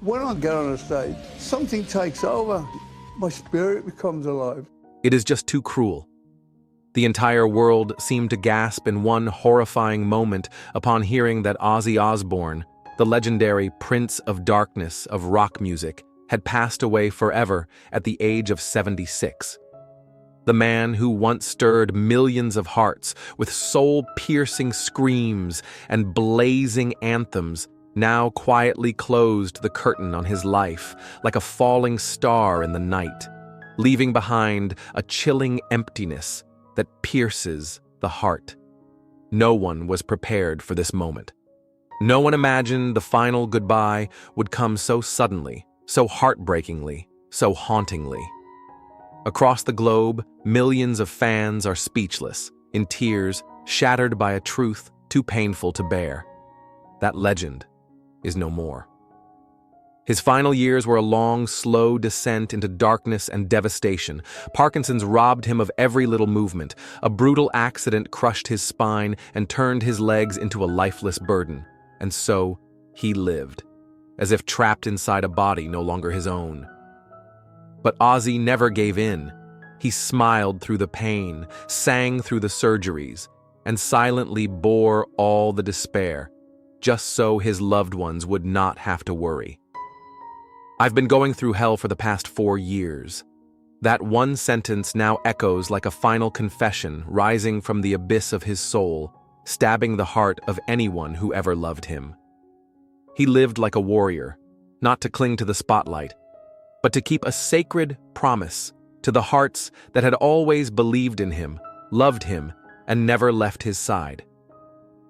When I get on a stage, something takes over. My spirit becomes alive. It is just too cruel. The entire world seemed to gasp in one horrifying moment upon hearing that Ozzy Osbourne, the legendary Prince of Darkness of rock music, had passed away forever at the age of 76. The man who once stirred millions of hearts with soul-piercing screams and blazing anthems now quietly closed the curtain on his life like a falling star in the night, leaving behind a chilling emptiness that pierces the heart. No one was prepared for this moment. No one imagined the final goodbye would come so suddenly, so heartbreakingly, so hauntingly. Across the globe, millions of fans are speechless, in tears, shattered by a truth too painful to bear. That legend is no more. His final years were a long, slow descent into darkness and devastation. Parkinson's robbed him of every little movement. A brutal accident crushed his spine and turned his legs into a lifeless burden. And so, he lived, as if trapped inside a body no longer his own. But Ozzy never gave in. He smiled through the pain, sang through the surgeries, and silently bore all the despair, just so his loved ones would not have to worry. I've been going through hell for the past 4 years. That one sentence now echoes like a final confession rising from the abyss of his soul, stabbing the heart of anyone who ever loved him. He lived like a warrior, not to cling to the spotlight, but to keep a sacred promise to the hearts that had always believed in him, loved him, and never left his side.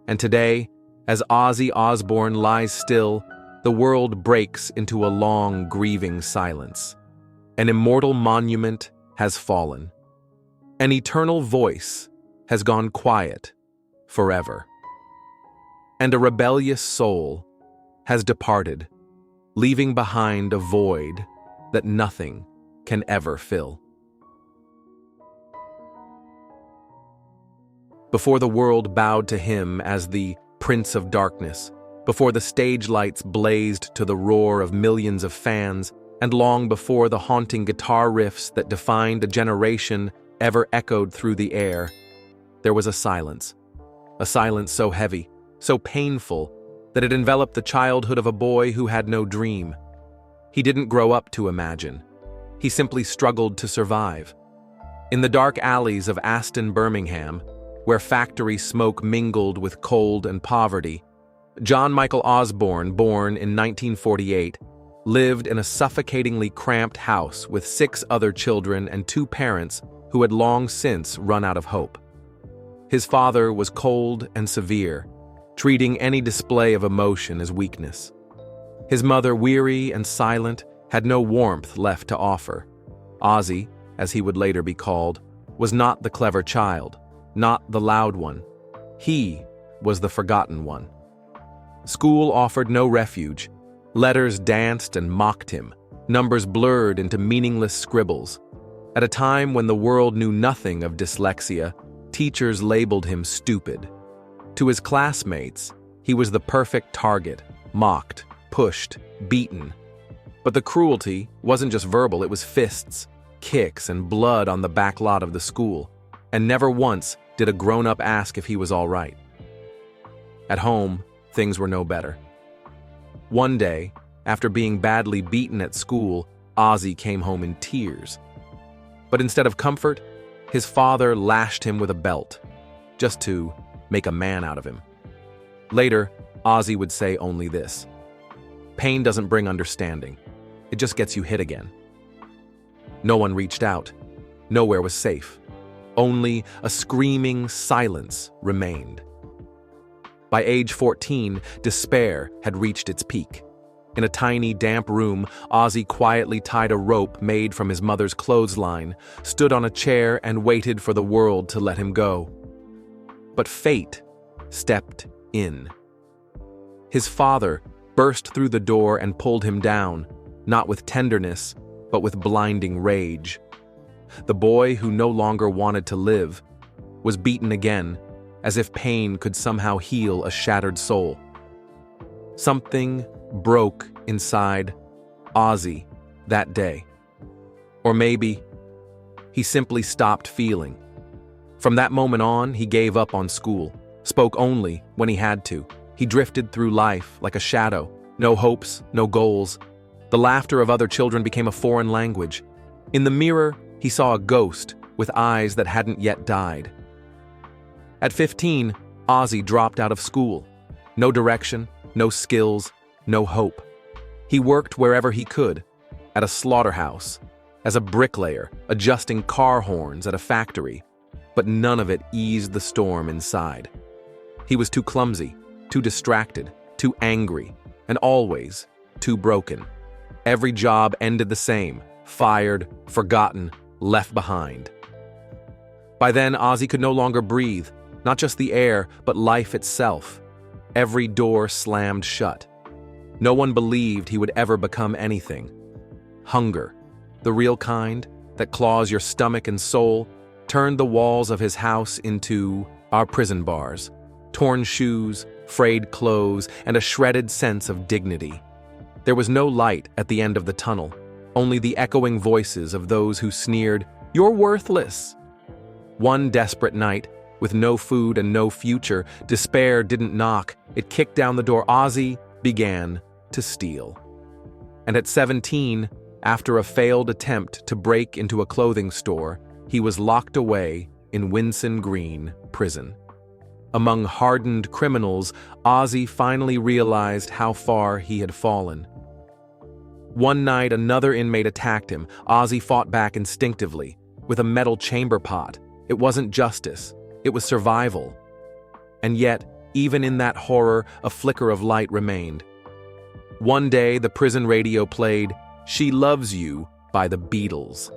And today, as Ozzy Osbourne lies still, the world breaks into a long, grieving silence. An immortal monument has fallen. An eternal voice has gone quiet forever. And a rebellious soul has departed, leaving behind a void that nothing can ever fill. Before the world bowed to him as the Prince of Darkness, before the stage lights blazed to the roar of millions of fans, and long before the haunting guitar riffs that defined a generation ever echoed through the air, there was a silence so heavy, so painful, that it enveloped the childhood of a boy who had no dream. He didn't grow up to imagine. He simply struggled to survive. In the dark alleys of Aston, Birmingham, where factory smoke mingled with cold and poverty, John Michael Osbourne, born in 1948, lived in a suffocatingly cramped house with 6 other children and 2 parents who had long since run out of hope. His father was cold and severe, treating any display of emotion as weakness. His mother, weary and silent, had no warmth left to offer. Ozzy, as he would later be called, was not the clever child, not the loud one. He was the forgotten one. School offered no refuge. Letters danced and mocked him. Numbers blurred into meaningless scribbles. At a time when the world knew nothing of dyslexia, teachers labeled him stupid. To his classmates, he was the perfect target, mocked, pushed, beaten. But the cruelty wasn't just verbal, it was fists, kicks, and blood on the back lot of the school. And never once did a grown-up ask if he was all right. At home, things were no better. One day, after being badly beaten at school, Ozzy came home in tears. But instead of comfort, his father lashed him with a belt, just to make a man out of him. Later, Ozzy would say only this: "Pain doesn't bring understanding. It just gets you hit again." No one reached out. Nowhere was safe. Only a screaming silence remained. By age 14, despair had reached its peak. In a tiny, damp room, Ozzy quietly tied a rope made from his mother's clothesline, stood on a chair, and waited for the world to let him go. But fate stepped in. His father burst through the door and pulled him down, not with tenderness, but with blinding rage. The boy who no longer wanted to live was beaten again, as if pain could somehow heal a shattered soul. Something broke inside Ozzy that day. Or maybe he simply stopped feeling. From that moment on, he gave up on school, spoke only when he had to. He drifted through life like a shadow, no hopes, no goals. The laughter of other children became a foreign language. In the mirror, he saw a ghost with eyes that hadn't yet died. At 15, Ozzy dropped out of school. No direction, no skills, no hope. He worked wherever he could, at a slaughterhouse, as a bricklayer, adjusting car horns at a factory, but none of it eased the storm inside. He was too clumsy, too distracted, too angry, and always too broken. Every job ended the same: fired, forgotten, left behind. By then, Ozzy could no longer breathe, not just the air, but life itself. Every door slammed shut. No one believed he would ever become anything. Hunger, the real kind that claws your stomach and soul, turned the walls of his house into our prison bars. Torn shoes, frayed clothes, and a shredded sense of dignity. There was no light at the end of the tunnel, only the echoing voices of those who sneered, "You're worthless." One desperate night, with no food and no future, despair didn't knock. It kicked down the door. Ozzy began to steal. And at 17, after a failed attempt to break into a clothing store, he was locked away in Winson Green prison. Among hardened criminals, Ozzy finally realized how far he had fallen. One night, another inmate attacked him. Ozzy fought back instinctively, with a metal chamber pot. It wasn't justice, it was survival. And yet, even in that horror, a flicker of light remained. One day, the prison radio played "She Loves You" by the Beatles.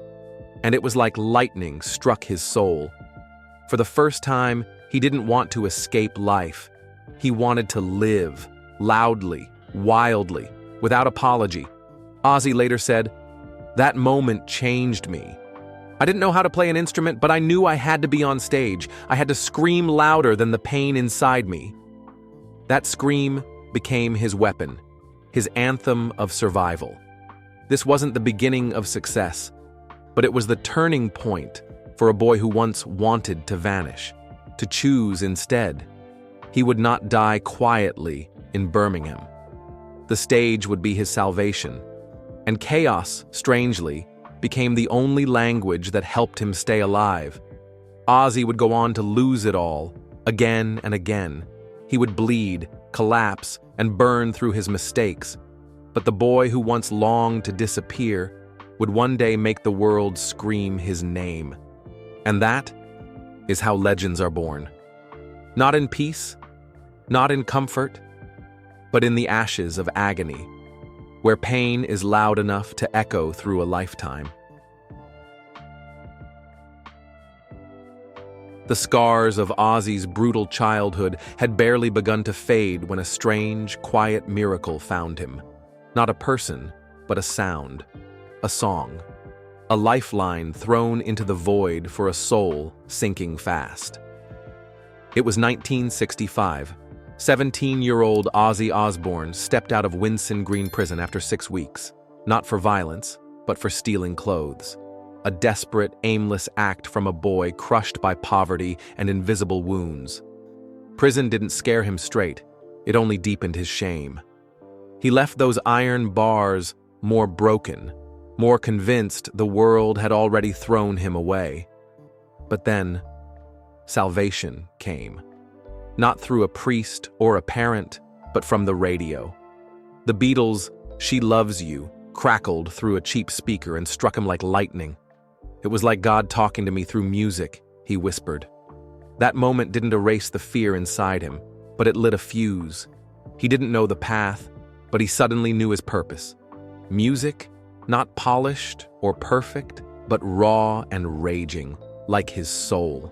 And it was like lightning struck his soul. For the first time, he didn't want to escape life. He wanted to live, loudly, wildly, without apology. Ozzy later said, "That moment changed me. I didn't know how to play an instrument, but I knew I had to be on stage. I had to scream louder than the pain inside me." That scream became his weapon, his anthem of survival. This wasn't the beginning of success, but it was the turning point for a boy who once wanted to vanish, to choose instead. He would not die quietly in Birmingham. The stage would be his salvation, and chaos, strangely, became the only language that helped him stay alive. Ozzy would go on to lose it all, again and again. He would bleed, collapse, and burn through his mistakes. But the boy who once longed to disappear would one day make the world scream his name. And that is how legends are born. Not in peace, not in comfort, but in the ashes of agony, where pain is loud enough to echo through a lifetime. The scars of Ozzy's brutal childhood had barely begun to fade when a strange, quiet miracle found him. Not a person, but a sound, a song, a lifeline thrown into the void for a soul sinking fast. It was 1965. 17-year-old Ozzy Osbourne stepped out of Winson Green prison after 6 weeks, not for violence, but for stealing clothes. A desperate, aimless act from a boy crushed by poverty and invisible wounds. Prison didn't scare him straight, it only deepened his shame. He left those iron bars more broken, more convinced the world had already thrown him away. But then, salvation came. Not through a priest or a parent, but from the radio. The Beatles' "She Loves You" crackled through a cheap speaker and struck him like lightning. "It was like God talking to me through music," he whispered. That moment didn't erase the fear inside him, but it lit a fuse. He didn't know the path, but he suddenly knew his purpose. Music, not polished or perfect, but raw and raging, like his soul.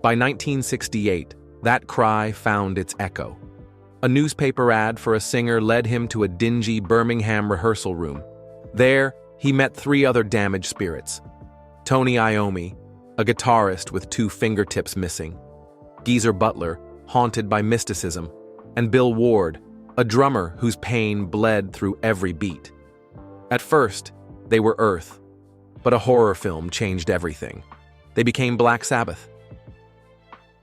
By 1968, that cry found its echo. A newspaper ad for a singer led him to a dingy Birmingham rehearsal room. There, he met 3 other damaged spirits. Tony Iommi, a guitarist with 2 fingertips missing. Geezer Butler, haunted by mysticism. And Bill Ward, a drummer whose pain bled through every beat. At first, they were Earth, but a horror film changed everything. They became Black Sabbath.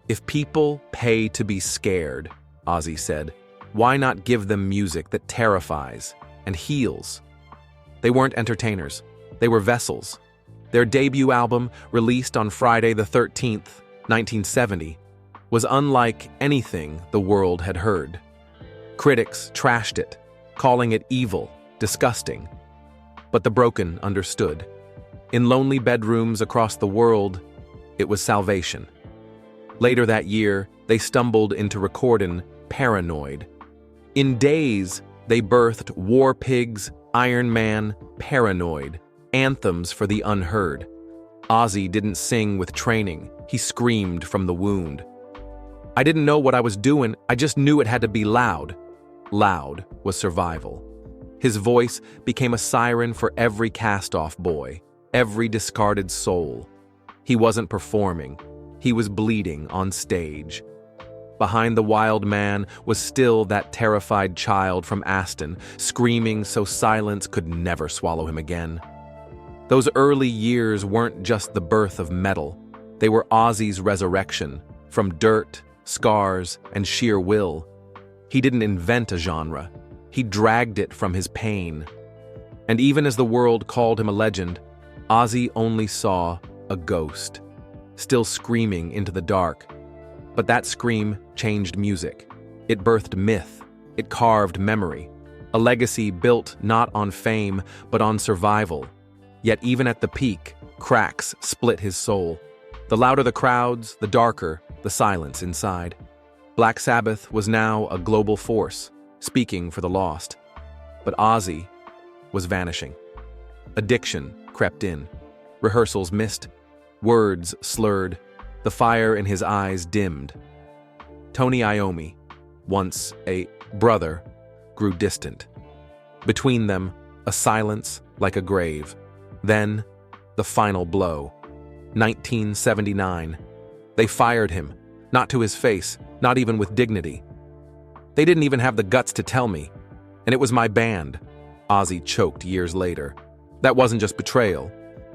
"If people pay to be scared," Ozzy said, "why not give them music that terrifies and heals?" They weren't entertainers. They were vessels. Their debut album, released on Friday the 13th, 1970, was unlike anything the world had heard. Critics trashed it, calling it evil, disgusting. But the broken understood. In lonely bedrooms across the world, it was salvation. Later that year, they stumbled into recording Paranoid. In days, they birthed War Pigs, Iron Man, Paranoid, anthems for the unheard. Ozzy didn't sing with training, he screamed from the wound. "I didn't know what I was doing, I just knew it had to be loud." Loud was survival. His voice became a siren for every cast-off boy, every discarded soul. He wasn't performing, he was bleeding on stage. Behind the wild man was still that terrified child from Aston, screaming so silence could never swallow him again. Those early years weren't just the birth of metal, they were Ozzy's resurrection, from dirt, scars, and sheer will. He didn't invent a genre, he dragged it from his pain. And even as the world called him a legend, Ozzy only saw a ghost, still screaming into the dark. But that scream changed music. It birthed myth. It carved memory. A legacy built not on fame, but on survival. Yet even at the peak, cracks split his soul. The louder the crowds, the darker the silence inside. Black Sabbath was now a global force, speaking for the lost. But Ozzy was vanishing. Addiction crept in. Rehearsals missed. Words slurred. The fire in his eyes dimmed. Tony Iommi, once a brother, grew distant. Between them, a silence like a grave. Then, the final blow. 1979. They fired him, not to his face, not even with dignity. "They didn't even have the guts to tell me. And it was my band," Ozzy choked years later. That wasn't just betrayal.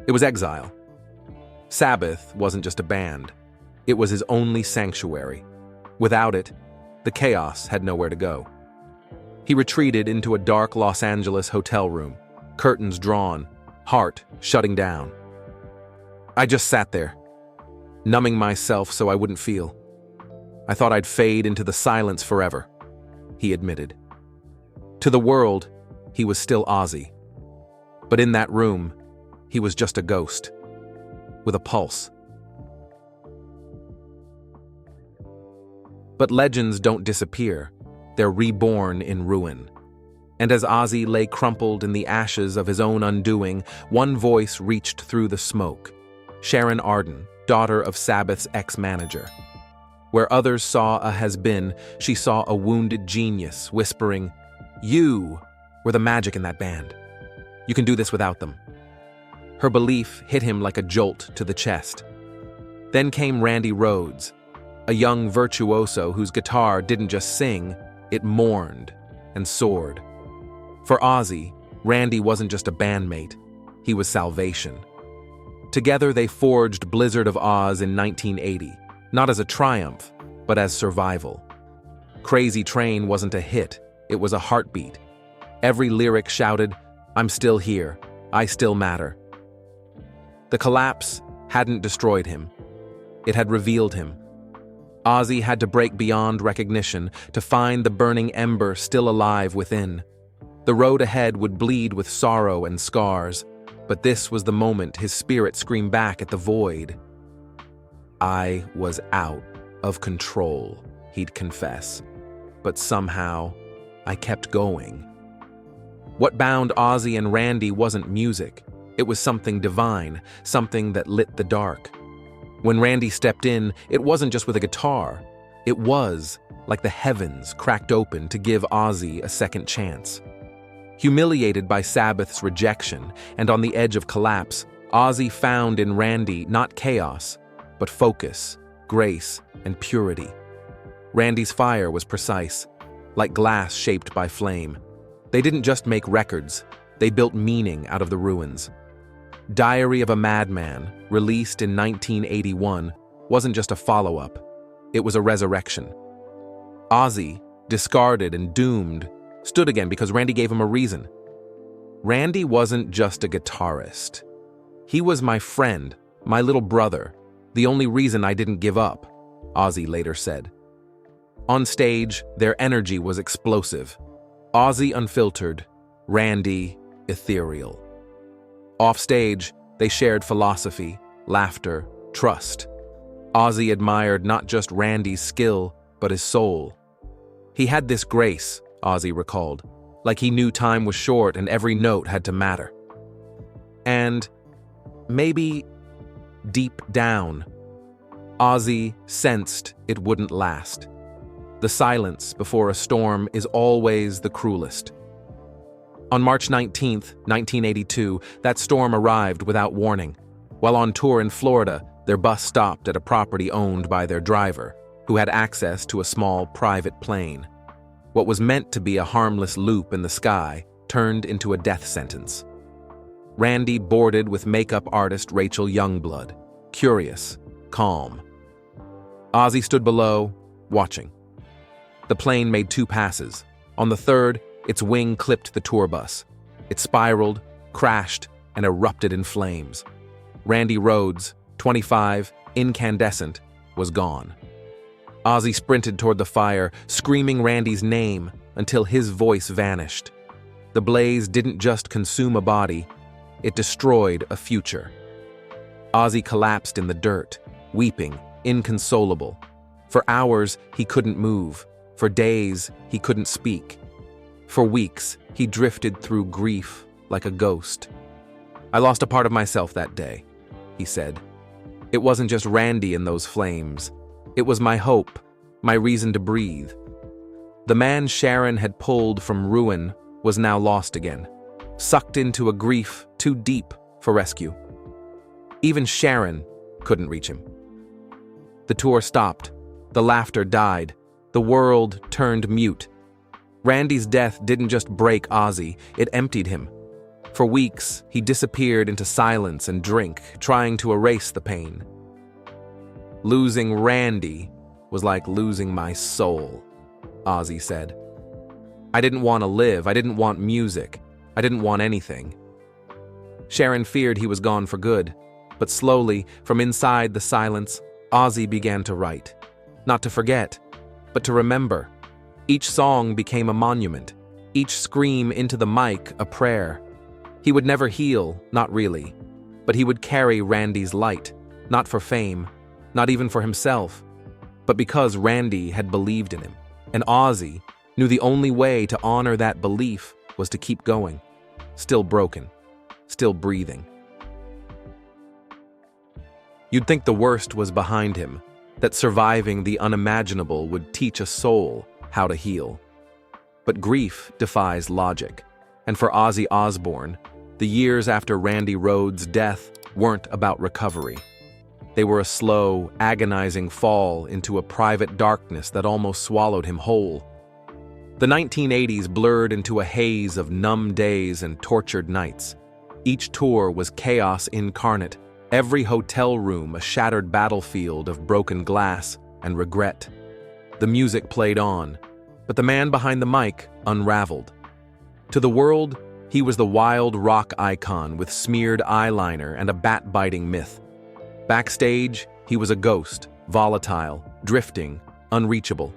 It was exile. Sabbath wasn't just a band. It was his only sanctuary. Without it, the chaos had nowhere to go. He retreated into a dark Los Angeles hotel room, curtains drawn, heart shutting down. "I just sat there, numbing myself so I wouldn't feel. I thought I'd fade into the silence forever," he admitted. To the world, he was still Ozzy. But in that room, he was just a ghost, with a pulse. But legends don't disappear, they're reborn in ruin. And as Ozzy lay crumpled in the ashes of his own undoing, one voice reached through the smoke. Sharon, daughter of Sabbath's ex-manager. Where others saw a has-been, she saw a wounded genius whispering, "You were the magic in that band. You can do this without them." Her belief hit him like a jolt to the chest. Then came Randy Rhoads, a young virtuoso whose guitar didn't just sing, it mourned and soared. For Ozzy, Randy wasn't just a bandmate, he was salvation. Together they forged Blizzard of Oz in 1980, not as a triumph, but as survival. Crazy Train wasn't a hit, it was a heartbeat. Every lyric shouted, "I'm still here, I still matter." The collapse hadn't destroyed him, it had revealed him. Ozzy had to break beyond recognition to find the burning ember still alive within. The road ahead would bleed with sorrow and scars, but this was the moment his spirit screamed back at the void. "I was out of control," he'd confess, "but somehow I kept going." What bound Ozzy and Randy wasn't music, it was something divine, something that lit the dark. When Randy stepped in, it wasn't just with a guitar. It was like the heavens cracked open to give Ozzy a second chance. Humiliated by Sabbath's rejection and on the edge of collapse, Ozzy found in Randy not chaos, but focus, grace, and purity. Randy's fire was precise, like glass shaped by flame. They didn't just make records, They built meaning out of the ruins. Diary of a Madman, released in 1981, wasn't just a follow-up. It was a resurrection. Ozzy, discarded and doomed, stood again because Randy gave him a reason. Randy wasn't just a guitarist. He was my friend, my little brother, the only reason I didn't give up, Ozzy later said. On stage, their energy was explosive. Ozzy unfiltered, Randy ethereal. Off stage, they shared philosophy, laughter, trust. Ozzy admired not just Randy's skill, but his soul. He had this grace, Ozzy recalled, like he knew time was short and every note had to matter. And maybe deep down, Ozzy sensed it wouldn't last. The silence before a storm is always the cruelest. On March 19, 1982, that storm arrived without warning. While on tour in Florida, their bus stopped at a property owned by their driver, who had access to a small private plane. What was meant to be a harmless loop in the sky turned into a death sentence. Randy boarded with makeup artist Rachel Youngblood, curious, calm. Ozzy stood below, watching. The plane made 2 passes. On the third, its wing clipped the tour bus. It spiraled, crashed, and erupted in flames. Randy Rhoads, 25, incandescent, was gone. Ozzy sprinted toward the fire, screaming Randy's name until his voice vanished. The blaze didn't just consume a body, it destroyed a future. Ozzy collapsed in the dirt, weeping, inconsolable. For hours, he couldn't move. For days, he couldn't speak. For weeks, he drifted through grief like a ghost. I lost a part of myself that day, he said. It wasn't just Randy in those flames. It was my hope, my reason to breathe. The man Sharon had pulled from ruin was now lost again, sucked into a grief too deep for rescue. Even Sharon couldn't reach him. The tour stopped. The laughter died. The world turned mute. Randy's death didn't just break Ozzy, it emptied him. For weeks, he disappeared into silence and drink, trying to erase the pain. Losing Randy was like losing my soul, Ozzy said. I didn't want to live, I didn't want music, I didn't want anything. Sharon feared he was gone for good, but slowly, from inside the silence, Ozzy began to write. Not to forget, but to remember. Each song became a monument, each scream into the mic a prayer. He would never heal, not really, but he would carry Randy's light, not for fame, not even for himself, but because Randy had believed in him, and Ozzy knew the only way to honor that belief was to keep going, still broken, still breathing. You'd think the worst was behind him, that surviving the unimaginable would teach a soul how to heal. But grief defies logic, and for Ozzy Osbourne, the years after Randy Rhoads' death weren't about recovery. They were a slow, agonizing fall into a private darkness that almost swallowed him whole. The 1980s blurred into a haze of numb days and tortured nights. Each tour was chaos incarnate, every hotel room a shattered battlefield of broken glass and regret. The music played on, but the man behind the mic unraveled. To the world, he was the wild rock icon with smeared eyeliner and a bat-biting myth. Backstage, he was a ghost, volatile, drifting, unreachable.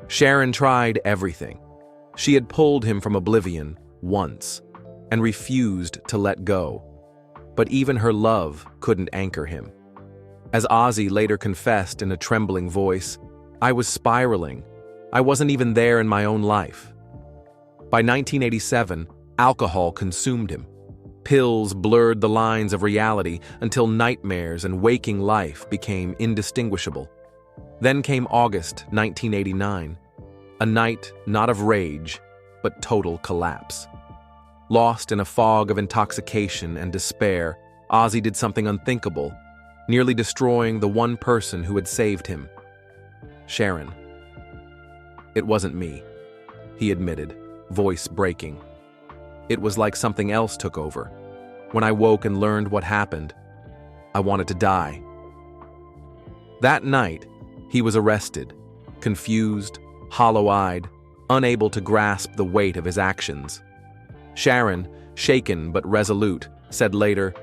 Sharon tried everything. She had pulled him from oblivion once and refused to let go. But even her love couldn't anchor him. As Ozzy later confessed in a trembling voice, I was spiraling. I wasn't even there in my own life. By 1987, alcohol consumed him. Pills blurred the lines of reality until nightmares and waking life became indistinguishable. Then came August 1989, a night not of rage, but total collapse. Lost in a fog of intoxication and despair, Ozzy did something unthinkable, nearly destroying the one person who had saved him. Sharon. It wasn't me, he admitted, voice breaking. it was like something else took over. When I woke and learned what happened, I wanted to die. That night, he was arrested, confused, hollow-eyed, unable to grasp the weight of his actions. Sharon, shaken but resolute, said later,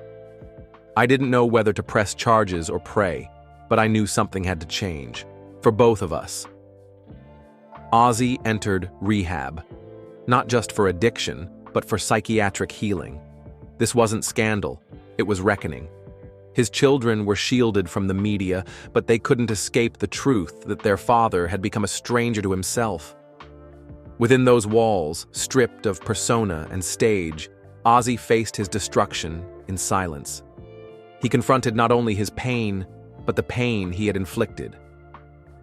"I didn't know whether to press charges or pray, but I knew something had to change, for both of us." Ozzy entered rehab, not just for addiction, but for psychiatric healing. This wasn't scandal, it was reckoning. His children were shielded from the media, but they couldn't escape the truth that their father had become a stranger to himself. Within those walls, stripped of persona and stage, Ozzy faced his destruction in silence. He confronted not only his pain, but the pain he had inflicted.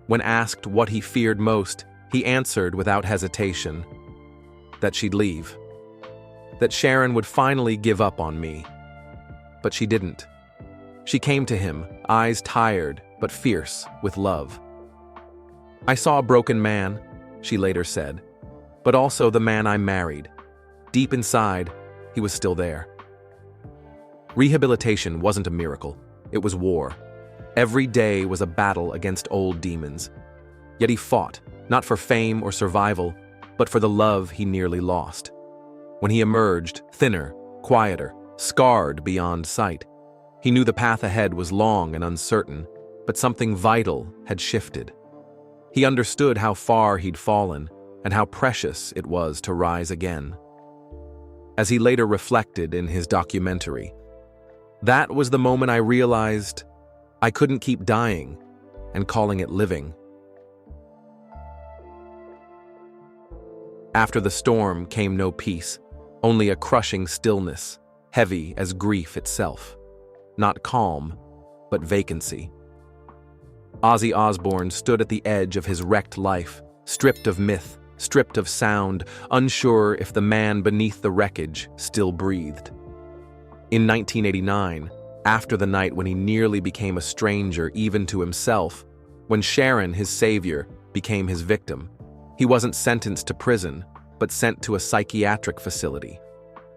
When asked what he feared most, he answered without hesitation that she'd leave. That Sharon would finally give up on me. But she didn't. She came to him, eyes tired but fierce with love. "I saw a broken man," she later said, "but also the man I married. Deep inside, he was still there." Rehabilitation wasn't a miracle, it was war. Every day was a battle against old demons. Yet he fought, not for fame or survival, but for the love he nearly lost. When he emerged, thinner, quieter, scarred beyond sight, he knew the path ahead was long and uncertain, but something vital had shifted. He understood how far he'd fallen and how precious it was to rise again. As he later reflected in his documentary, "That was the moment I realized I couldn't keep dying and calling it living." After the storm came no peace, only a crushing stillness, heavy as grief itself. Not calm, but vacancy. Ozzy Osbourne stood at the edge of his wrecked life, stripped of myth, stripped of sound, unsure if the man beneath the wreckage still breathed. In 1989, after the night when he nearly became a stranger even to himself, when Sharon, his savior, became his victim, he wasn't sentenced to prison, but sent to a psychiatric facility.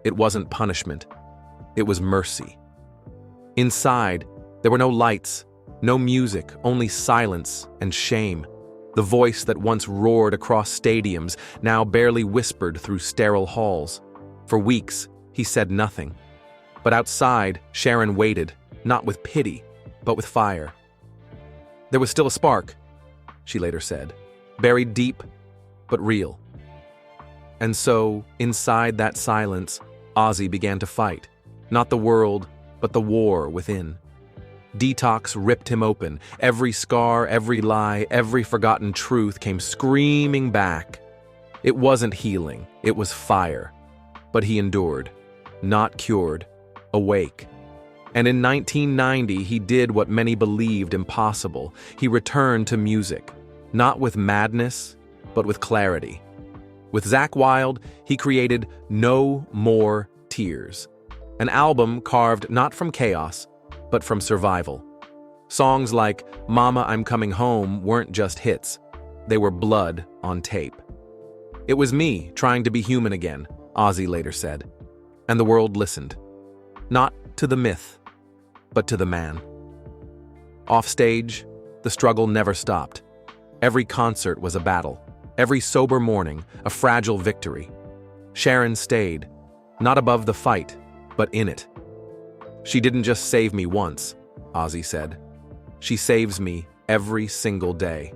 It wasn't punishment, it was mercy. Inside, there were no lights, no music, only silence and shame. The voice that once roared across stadiums now barely whispered through sterile halls. For weeks, he said nothing. But outside, Sharon waited, not with pity, but with fire. "There was still a spark," she later said, "buried deep, but real." And so, inside that silence, Ozzy began to fight. Not the world, but the war within. Detox ripped him open. Every scar, every lie, every forgotten truth came screaming back. It wasn't healing, it was fire. But he endured, not cured, awake. And in 1990, he did what many believed impossible. He returned to music, not with madness, but with clarity. With Zakk Wylde, he created No More Tears, an album carved not from chaos, but from survival. Songs like Mama, I'm Coming Home weren't just hits, they were blood on tape. "It was me trying to be human again," Ozzy later said, and the world listened. Not to the myth, but to the man. Offstage, the struggle never stopped. Every concert was a battle. Every sober morning, a fragile victory. Sharon stayed, not above the fight, but in it. "She didn't just save me once," Ozzy said. "She saves me every single day."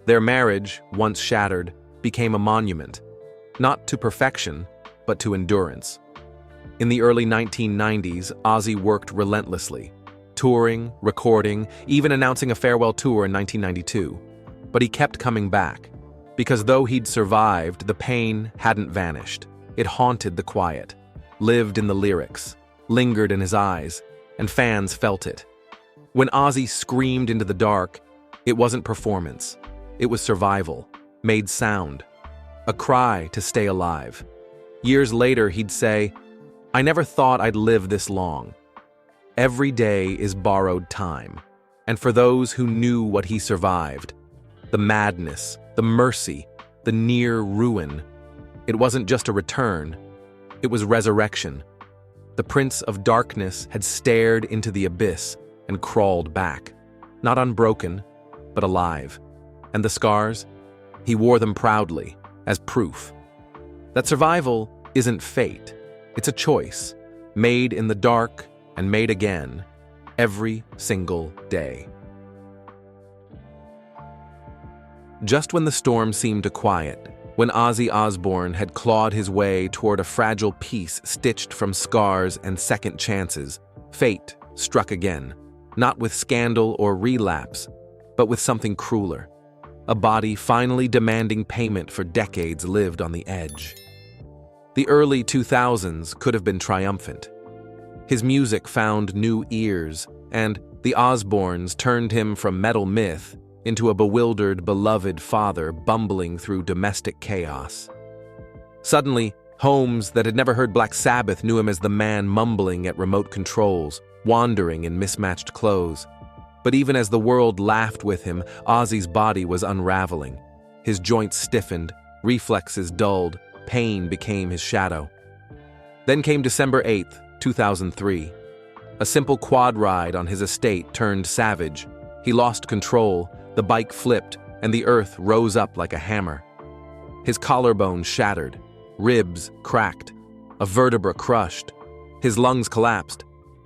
Their marriage, once shattered, became a monument, not to perfection, but to endurance. In the early 1990s, Ozzy worked relentlessly, touring, recording, even announcing a farewell tour in 1992. But he kept coming back. Because though he'd survived, the pain hadn't vanished. It haunted the quiet, lived in the lyrics, lingered in his eyes, and fans felt it. When Ozzy screamed into the dark, it wasn't performance. It was survival, made sound, a cry to stay alive. Years later, he'd say, "I never thought I'd live this long. Every day is borrowed time." And for those who knew what he survived, the madness, the mercy, the near ruin, it wasn't just a return, It was resurrection. The Prince of Darkness had stared into the abyss and crawled back, not unbroken, but alive. And the scars? He wore them proudly, as proof. That survival isn't fate, it's a choice, made in the dark and made again, every single day. Just when the storm seemed to quiet, when Ozzy Osbourne had clawed his way toward a fragile piece stitched from scars and second chances, fate struck again, not with scandal or relapse, but with something crueler. A body finally demanding payment for decades lived on the edge. The early 2000s could have been triumphant. His music found new ears, and the Osbournes turned him from metal myth into a bewildered, beloved father bumbling through domestic chaos. Suddenly, homes that had never heard Black Sabbath knew him as the man mumbling at remote controls, wandering in mismatched clothes. But even as the world laughed with him, Ozzy's body was unraveling. His joints stiffened, reflexes dulled, pain became his shadow. Then came December 8th, 2003. A simple quad ride on his estate turned savage. He lost control, the bike flipped, and the earth rose up like a hammer. His collarbone shattered, ribs cracked, a vertebra crushed. His lungs collapsed.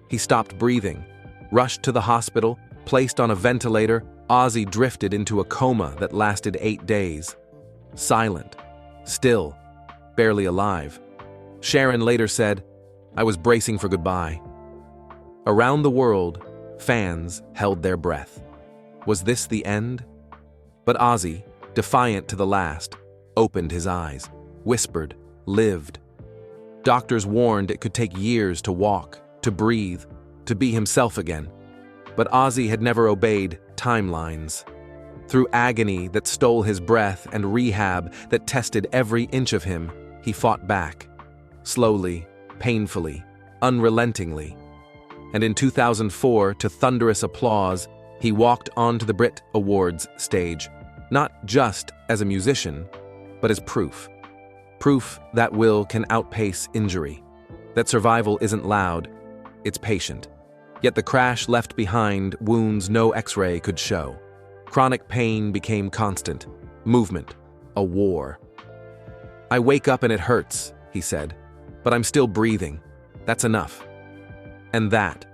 He stopped breathing. Rushed to the hospital, placed on a ventilator, Ozzy drifted into a coma that lasted 8 days. Silent, still, barely alive. Sharon later said, "I was bracing for goodbye." Around the world, fans held their breath. Was this the end? But Ozzy, defiant to the last, opened his eyes, whispered, lived. Doctors warned it could take years to walk, to breathe, to be himself again. But Ozzy had never obeyed timelines. Through agony that stole his breath and rehab that tested every inch of him, he fought back. Slowly, painfully, unrelentingly. And in 2004, to thunderous applause, he walked onto the Brit Awards stage, not just as a musician, but as proof. Proof that will can outpace injury, that survival isn't loud, it's patient. Yet the crash left behind wounds no X-ray could show. Chronic pain became constant, movement, a war. "I wake up and it hurts," he said, "but I'm still breathing. That's enough." And that,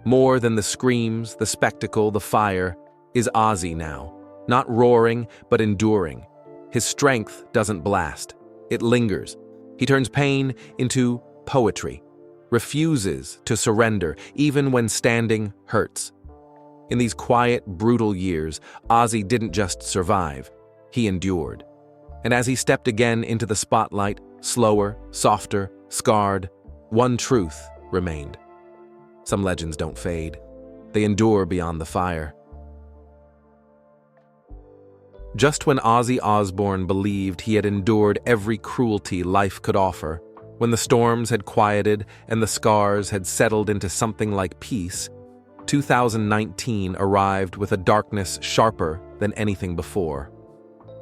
more than the screams, the spectacle, the fire, is Ozzy now, not roaring, but enduring. His strength doesn't blast. It lingers. He turns pain into poetry, refuses to surrender, even when standing hurts. In these quiet, brutal years, Ozzy didn't just survive, he endured. And as he stepped again into the spotlight, slower, softer, scarred, one truth remained. Some legends don't fade. They endure beyond the fire. Just when Ozzy Osbourne believed he had endured every cruelty life could offer, when the storms had quieted and the scars had settled into something like peace, 2019 arrived with a darkness sharper than anything before.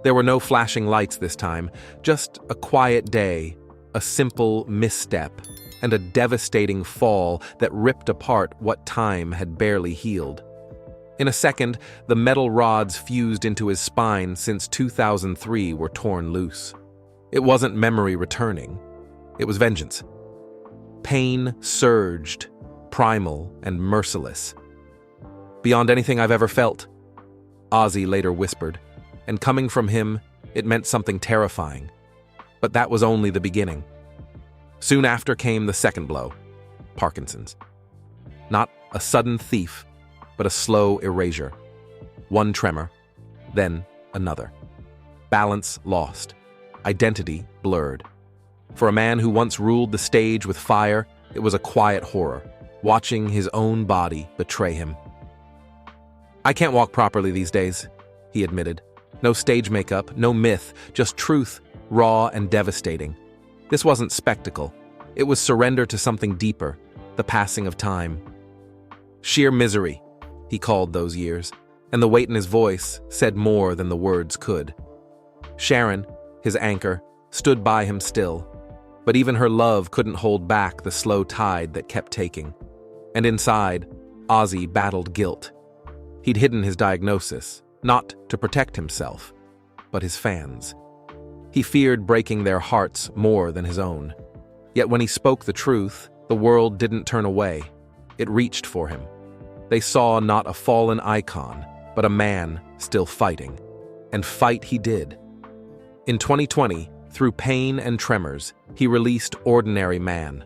There were no flashing lights this time, just a quiet day, a simple misstep, and a devastating fall that ripped apart what time had barely healed. In a second, the metal rods fused into his spine since 2003 were torn loose. It wasn't memory returning. It was vengeance. Pain surged, primal and merciless. "Beyond anything I've ever felt," Ozzy later whispered, and coming from him, it meant something terrifying. But that was only the beginning. Soon after came the second blow, Parkinson's. Not a sudden thief, but a slow erasure. One tremor, then another. Balance lost, identity blurred. For a man who once ruled the stage with fire, it was a quiet horror, watching his own body betray him. "I can't walk properly these days," he admitted. No stage makeup, no myth, just truth, raw and devastating. This wasn't spectacle. It was surrender to something deeper, the passing of time. Sheer misery, he called those years, and the weight in his voice said more than the words could. Sharon, his anchor, stood by him still. But even her love couldn't hold back the slow tide that kept taking. And inside, Ozzy battled guilt. He'd hidden his diagnosis, not to protect himself, but his fans. He feared breaking their hearts more than his own. Yet when he spoke the truth, the world didn't turn away. It reached for him. They saw not a fallen icon, but a man still fighting. And fight he did. In 2020, through pain and tremors, he released Ordinary Man,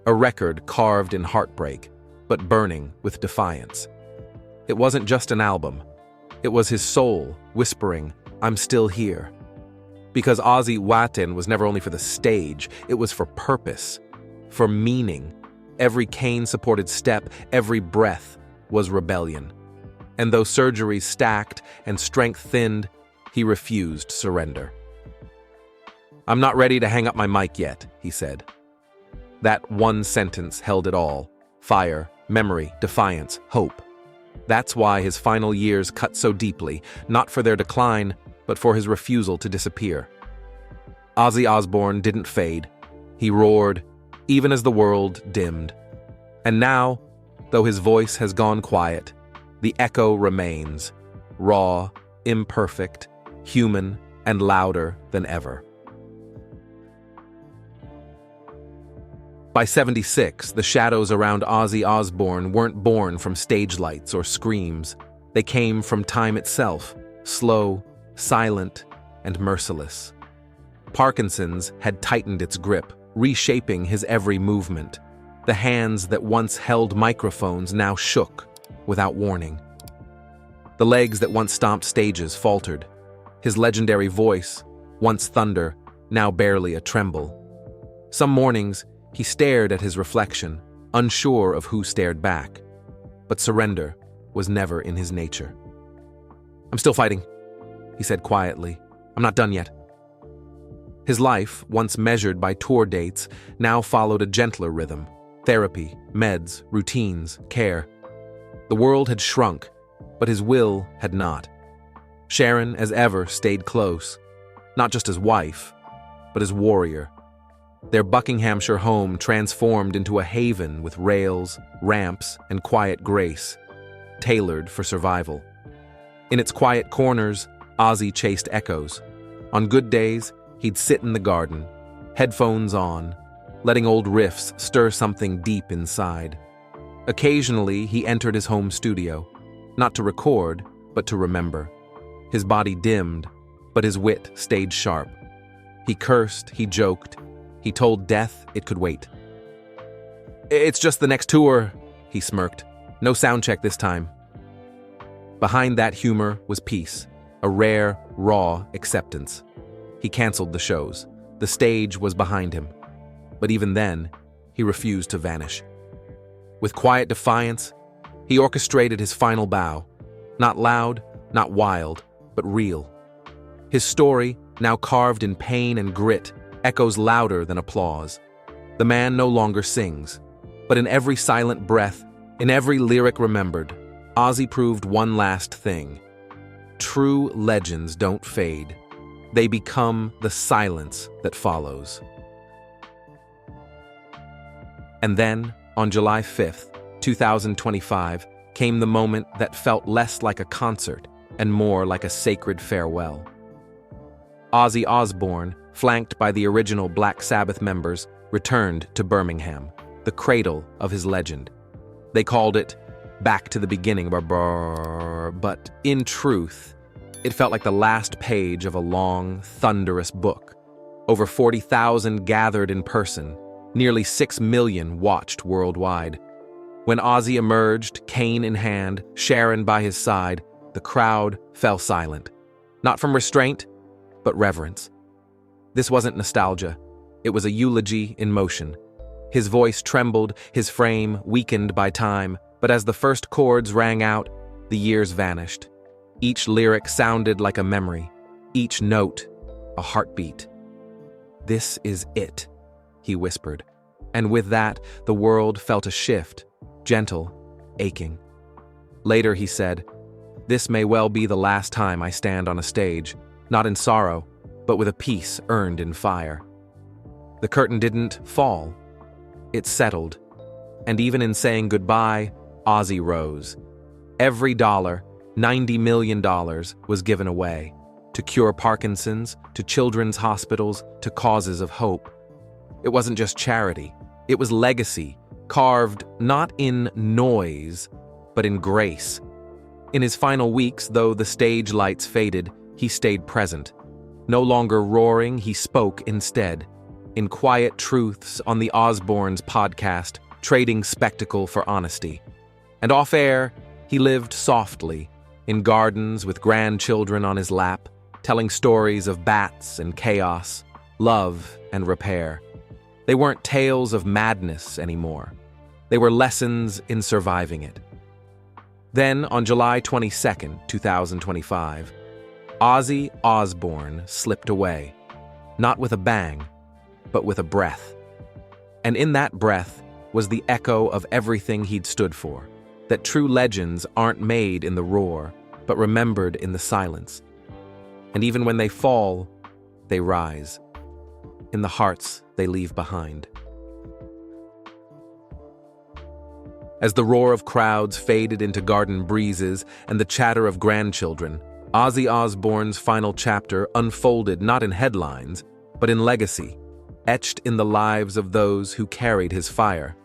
a record carved in heartbreak, but burning with defiance. It wasn't just an album. It was his soul whispering, "I'm still here." Because Ozzy Osbourne was never only for the stage, it was for purpose, for meaning. Every cane-supported step, every breath was rebellion. And though surgeries stacked and strength thinned, he refused surrender. "I'm not ready to hang up my mic yet," he said. That one sentence held it all: fire, memory, defiance, hope. That's why his final years cut so deeply, not for their decline, but for his refusal to disappear. Ozzy Osbourne didn't fade. He roared, even as the world dimmed. And now, though his voice has gone quiet, the echo remains, raw, imperfect, human, and louder than ever. By 76, the shadows around Ozzy Osbourne weren't born from stage lights or screams. They came from time itself, slow, silent, and merciless. Parkinson's had tightened its grip, reshaping his every movement. The hands that once held microphones now shook, without warning. The legs that once stomped stages faltered. His legendary voice, once thunder, now barely a tremble. Some mornings, he stared at his reflection, unsure of who stared back. But surrender was never in his nature. "I'm still fighting," he said quietly. "I'm not done yet." His life, once measured by tour dates, now followed a gentler rhythm. Therapy, meds, routines, care. The world had shrunk, but his will had not. Sharon, as ever, stayed close, not just as wife, but as warrior. Their Buckinghamshire home transformed into a haven with rails, ramps, and quiet grace, tailored for survival. In its quiet corners, Ozzy chased echoes. On good days, he'd sit in the garden, headphones on, letting old riffs stir something deep inside. Occasionally, he entered his home studio, not to record, but to remember. His body dimmed, but his wit stayed sharp. He cursed, he joked, he told death it could wait. "It's just the next tour," he smirked. "No sound check this time." Behind that humor was peace, a rare, raw acceptance. He canceled the shows. The stage was behind him. But even then, he refused to vanish. With quiet defiance, he orchestrated his final bow. Not loud, not wild, but real. His story, now carved in pain and grit, echoes louder than applause. The man no longer sings, but in every silent breath, in every lyric remembered, Ozzy proved one last thing. True legends don't fade. They become the silence that follows. And then, on July 5th, 2025, came the moment that felt less like a concert and more like a sacred farewell. Ozzy Osbourne, flanked by the original Black Sabbath members, returned to Birmingham, the cradle of his legend. They called it Back to the Beginning, but in truth, it felt like the last page of a long, thunderous book. Over 40,000 gathered in person, nearly 6 million watched worldwide. When Ozzy emerged, cane in hand, Sharon by his side, the crowd fell silent. Not from restraint, but reverence. This wasn't nostalgia. It was a eulogy in motion. His voice trembled, his frame weakened by time, but as the first chords rang out, the years vanished. Each lyric sounded like a memory, each note a heartbeat. "This is it," he whispered, and with that, the world felt a shift, gentle, aching. Later he said, "This may well be the last time I stand on a stage, not in sorrow, but with a peace earned in fire." The curtain didn't fall. It settled. And even in saying goodbye, Ozzy rose. Every dollar, $90 million, was given away. To cure Parkinson's, to children's hospitals, to causes of hope. It wasn't just charity. It was legacy, carved not in noise, but in grace. In his final weeks, though the stage lights faded, he stayed present. No longer roaring, he spoke instead. In quiet truths on the Osbournes podcast, trading spectacle for honesty. And off-air, he lived softly, in gardens with grandchildren on his lap, telling stories of bats and chaos, love and repair. They weren't tales of madness anymore. They were lessons in surviving it. Then, on July 22, 2025, Ozzy Osbourne slipped away, not with a bang, but with a breath. And in that breath was the echo of everything he'd stood for, that true legends aren't made in the roar, but remembered in the silence. And even when they fall, they rise. In the hearts they leave behind. As the roar of crowds faded into garden breezes and the chatter of grandchildren, Ozzy Osbourne's final chapter unfolded not in headlines, but in legacy, etched in the lives of those who carried his fire.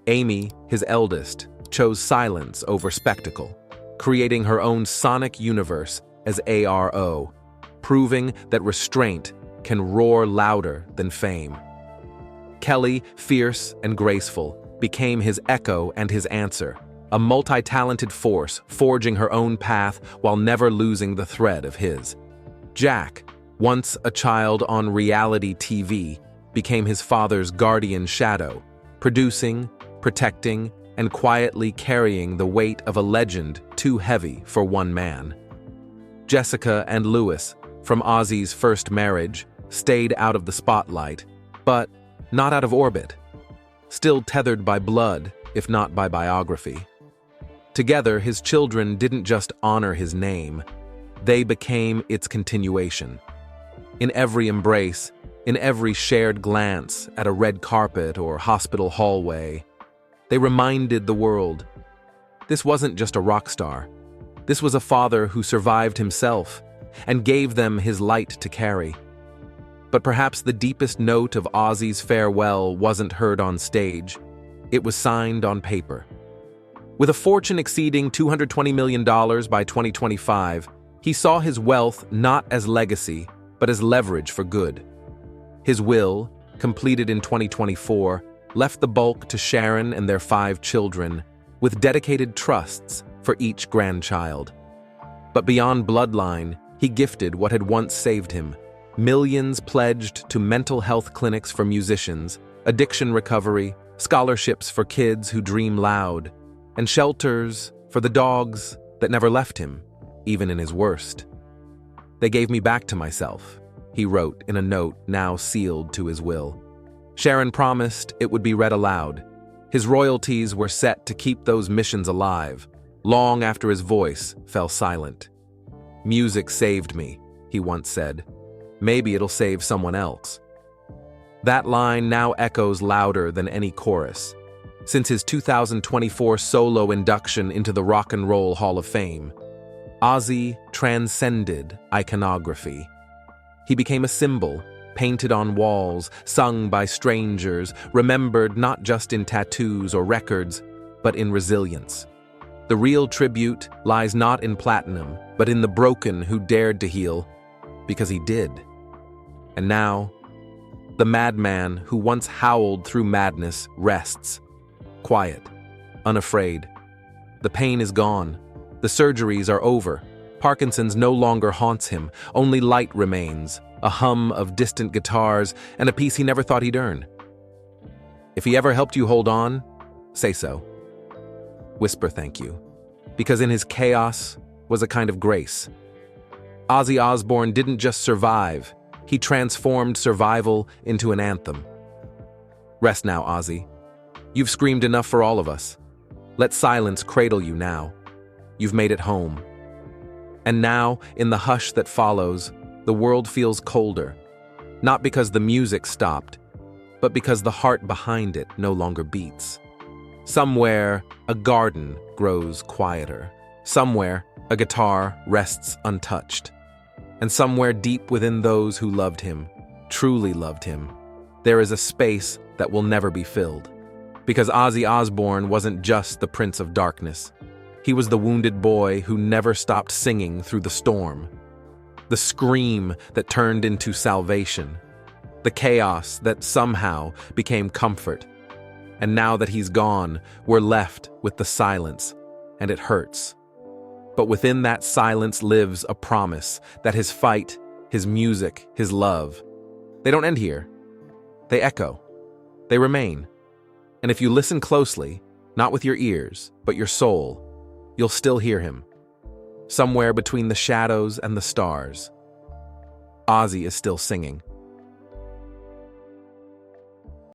Amy, his eldest, chose silence over spectacle, creating her own sonic universe as ARO, proving that restraint can roar louder than fame. Kelly, fierce and graceful, became his echo and his answer, a multi-talented force forging her own path while never losing the thread of his. Jack, once a child on reality TV, became his father's guardian shadow, producing, protecting, and quietly carrying the weight of a legend too heavy for one man. Jessica and Lewis, from Ozzy's first marriage, stayed out of the spotlight, but not out of orbit. Still tethered by blood, if not by biography. Together, his children didn't just honor his name, they became its continuation. In every embrace, in every shared glance at a red carpet or hospital hallway, they reminded the world, this wasn't just a rock star. This was a father who survived himself and gave them his light to carry. But perhaps the deepest note of Ozzy's farewell wasn't heard on stage. It was signed on paper. With a fortune exceeding $220 million by 2025, he saw his wealth not as legacy, but as leverage for good. His will, completed in 2024, left the bulk to Sharon and their 5 children, with dedicated trusts for each grandchild. But beyond bloodline, he gifted what had once saved him: millions pledged to mental health clinics for musicians, addiction recovery, scholarships for kids who dream loud, and shelters for the dogs that never left him, even in his worst. They gave me back to myself, he wrote in a note now sealed to his will. Sharon promised it would be read aloud. His royalties were set to keep those missions alive, long after his voice fell silent. Music saved me, he once said. Maybe it'll save someone else. That line now echoes louder than any chorus. Since his 2024 solo induction into the Rock and Roll Hall of Fame, Ozzy transcended iconography. He became a symbol, painted on walls, sung by strangers, remembered not just in tattoos or records, but in resilience. The real tribute lies not in platinum, but in the broken who dared to heal, because he did. And now, the madman who once howled through madness rests, quiet, unafraid. The pain is gone. The surgeries are over. Parkinson's no longer haunts him. Only light remains, a hum of distant guitars, and a peace he never thought he'd earn. If he ever helped you hold on, say so. Whisper thank you, because in his chaos was a kind of grace. Ozzy Osbourne didn't just survive, he transformed survival into an anthem. Rest now, Ozzy. You've screamed enough for all of us. Let silence cradle you now. You've made it home. And now, in the hush that follows, the world feels colder. Not because the music stopped, but because the heart behind it no longer beats. Somewhere, a garden grows quieter. Somewhere, a guitar rests untouched. And somewhere deep within those who loved him, truly loved him, there is a space that will never be filled. Because Ozzy Osbourne wasn't just the Prince of Darkness. He was the wounded boy who never stopped singing through the storm. The scream that turned into salvation. The chaos that somehow became comfort. And now that he's gone, we're left with the silence, and it hurts. But within that silence lives a promise that his fight, his music, his love, they don't end here. They echo. They remain. And if you listen closely, not with your ears, but your soul, you'll still hear him. Somewhere between the shadows and the stars, Ozzy is still singing.